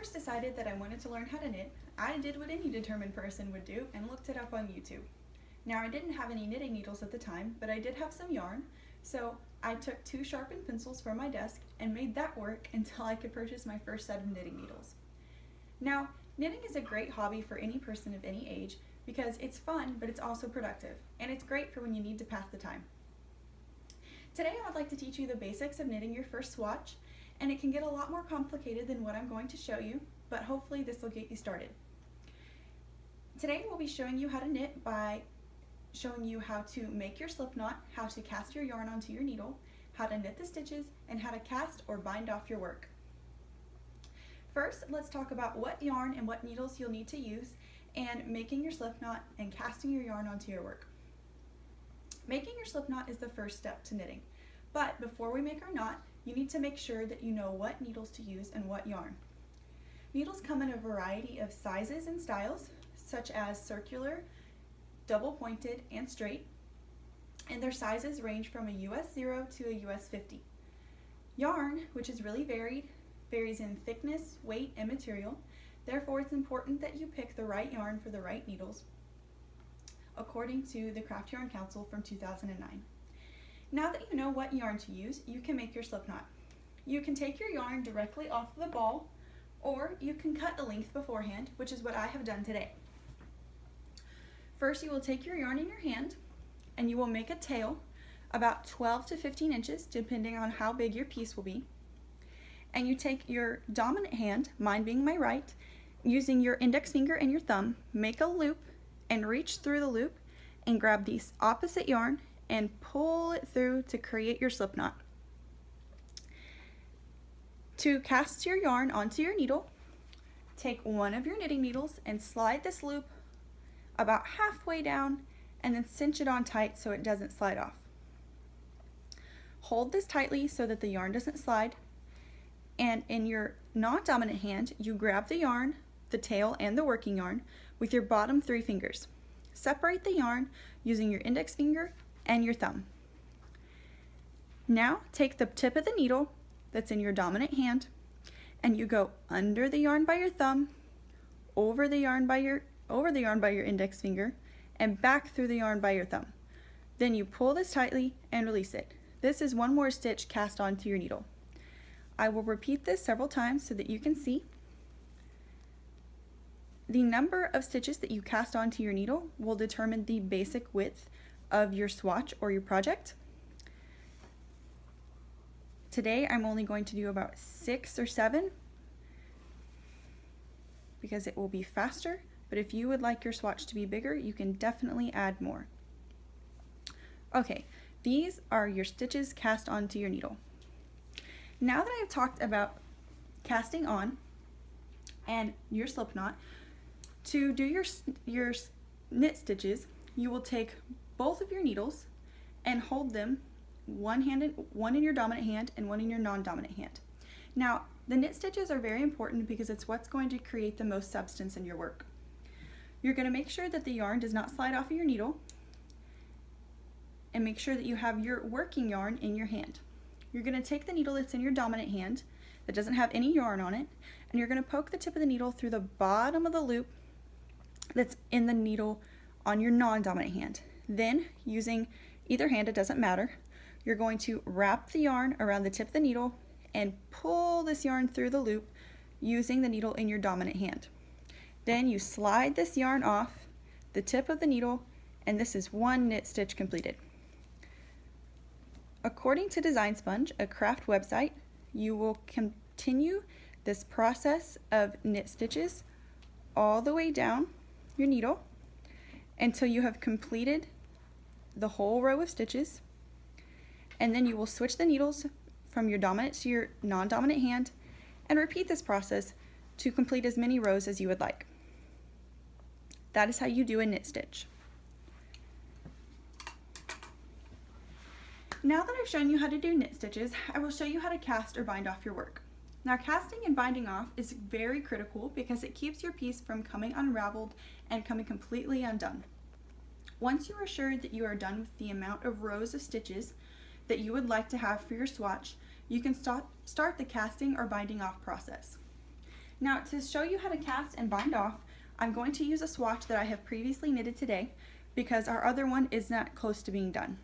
first decided that I wanted to learn how to knit, I did what any determined person would do and looked it up on YouTube. Now, I didn't have any knitting needles at the time, but I did have some yarn, so I took 2 sharpened pencils from my desk and made that work until I could purchase my first set of knitting needles. Now, knitting is a great hobby for any person of any age because it's fun, but it's also productive, and it's great for when you need to pass the time. Today, I would like to teach you the basics of knitting your first swatch, and it can get a lot more complicated than what I'm going to show you, but hopefully this will get you started. Today, we'll be showing you how to knit by showing you how to make your slip knot, how to cast your yarn onto your needle, how to knit the stitches, and how to cast or bind off your work. First, let's talk about what yarn and what needles you'll need to use, and making your slip knot and casting your yarn onto your work. Making your slip knot is the first step to knitting, but before we make our knot, you need to make sure that you know what needles to use and what yarn. Needles come in a variety of sizes and styles, such as circular, double pointed, and straight, and their sizes range from a US 0 to a US 50. Yarn, which is really varied, varies in thickness, weight, and material. Therefore, it's important that you pick the right yarn for the right needles, according to the Craft Yarn Council from 2009. Now that you know what yarn to use, you can make your slip knot. You can take your yarn directly off the ball, or you can cut a length beforehand, which is what I have done today. First, you will take your yarn in your hand, and you will make a tail about 12 to 15 inches, depending on how big your piece will be. And you take your dominant hand, mine being my right, using your index finger and your thumb, make a loop and reach through the loop and grab the opposite yarn and pull it through to create your slip knot. To cast your yarn onto your needle, take one of your knitting needles and slide this loop about halfway down and then cinch it on tight so it doesn't slide off. Hold this tightly so that the yarn doesn't slide, and in your non-dominant hand, you grab the yarn, the tail, and the working yarn with your bottom 3 fingers. Separate the yarn using your index finger and your thumb. Now take the tip of the needle that's in your dominant hand and you go under the yarn by your thumb, over the yarn by your index finger, and back through the yarn by your thumb. Then you pull this tightly and release it. This is one more stitch cast onto your needle. I will repeat this several times so that you can see. The number of stitches that you cast onto your needle will determine the basic width of your swatch or your project. Today I'm only going to do about 6 or 7 because it will be faster, but if you would like your swatch to be bigger, you can definitely add more. Okay, these are your stitches cast onto your needle. Now that I've talked about casting on and your slip knot, to do your knit stitches, you will take both of your needles and hold them one in your dominant hand and one in your non-dominant hand. Now, the knit stitches are very important because it's what's going to create the most substance in your work. You're going to make sure that the yarn does not slide off of your needle, and make sure that you have your working yarn in your hand. You're going to take the needle that's in your dominant hand that doesn't have any yarn on it, and you're going to poke the tip of the needle through the bottom of the loop that's in the needle on your non-dominant hand. Then, using either hand, it doesn't matter, you're going to wrap the yarn around the tip of the needle and pull this yarn through the loop using the needle in your dominant hand. Then you slide this yarn off the tip of the needle, and this is one knit stitch completed. According to Design Sponge, a craft website, you will continue this process of knit stitches all the way down your needle until you have completed the whole row of stitches, and then you will switch the needles from your dominant to your non-dominant hand and repeat this process to complete as many rows as you would like. That is how you do a knit stitch. Now that I've shown you how to do knit stitches, I will show you how to cast or bind off your work. Now, casting and binding off is very critical because it keeps your piece from coming unraveled and coming completely undone. Once you are sure that you are done with the amount of rows of stitches that you would like to have for your swatch, you can start the casting or binding off process. Now, to show you how to cast and bind off, I'm going to use a swatch that I have previously knitted today because our other one is not close to being done.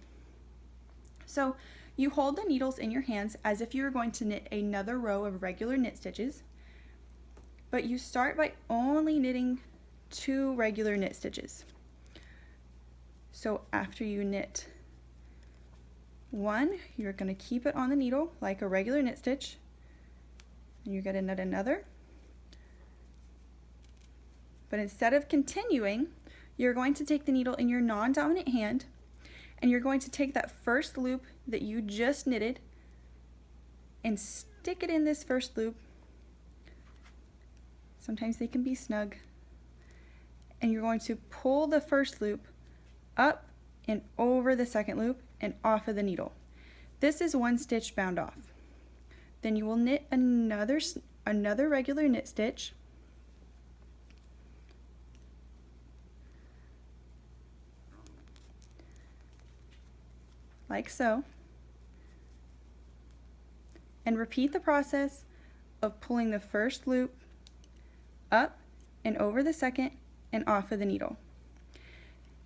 So you hold the needles in your hands as if you were going to knit another row of regular knit stitches, but you start by only knitting 2 regular knit stitches. So after you knit 1, you're going to keep it on the needle like a regular knit stitch, and you're going to knit another. But instead of continuing, you're going to take the needle in your non-dominant hand and you're going to take that first loop that you just knitted and stick it in this first loop. Sometimes they can be snug. And you're going to pull the first loop up and over the second loop and off of the needle. This is 1 stitch bound off. Then you will knit another regular knit stitch, like so, and repeat the process of pulling the first loop up and over the second and off of the needle.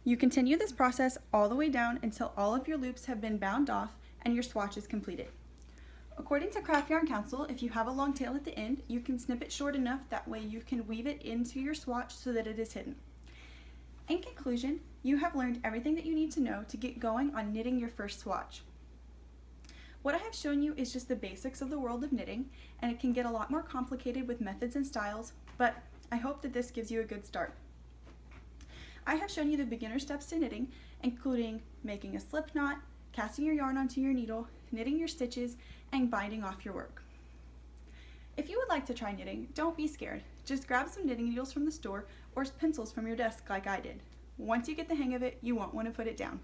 You continue this process all the way down until all of your loops have been bound off and your swatch is completed. According to Craft Yarn Council, if you have a long tail at the end, you can snip it short enough that way you can weave it into your swatch so that it is hidden. In conclusion, you have learned everything that you need to know to get going on knitting your first swatch. What I have shown you is just the basics of the world of knitting, and it can get a lot more complicated with methods and styles, but I hope that this gives you a good start. I have shown you the beginner steps to knitting, including making a slip knot, casting your yarn onto your needle, knitting your stitches, and binding off your work. If you would like to try knitting, don't be scared. Just grab some knitting needles from the store or pencils from your desk like I did. Once you get the hang of it, you won't want to put it down.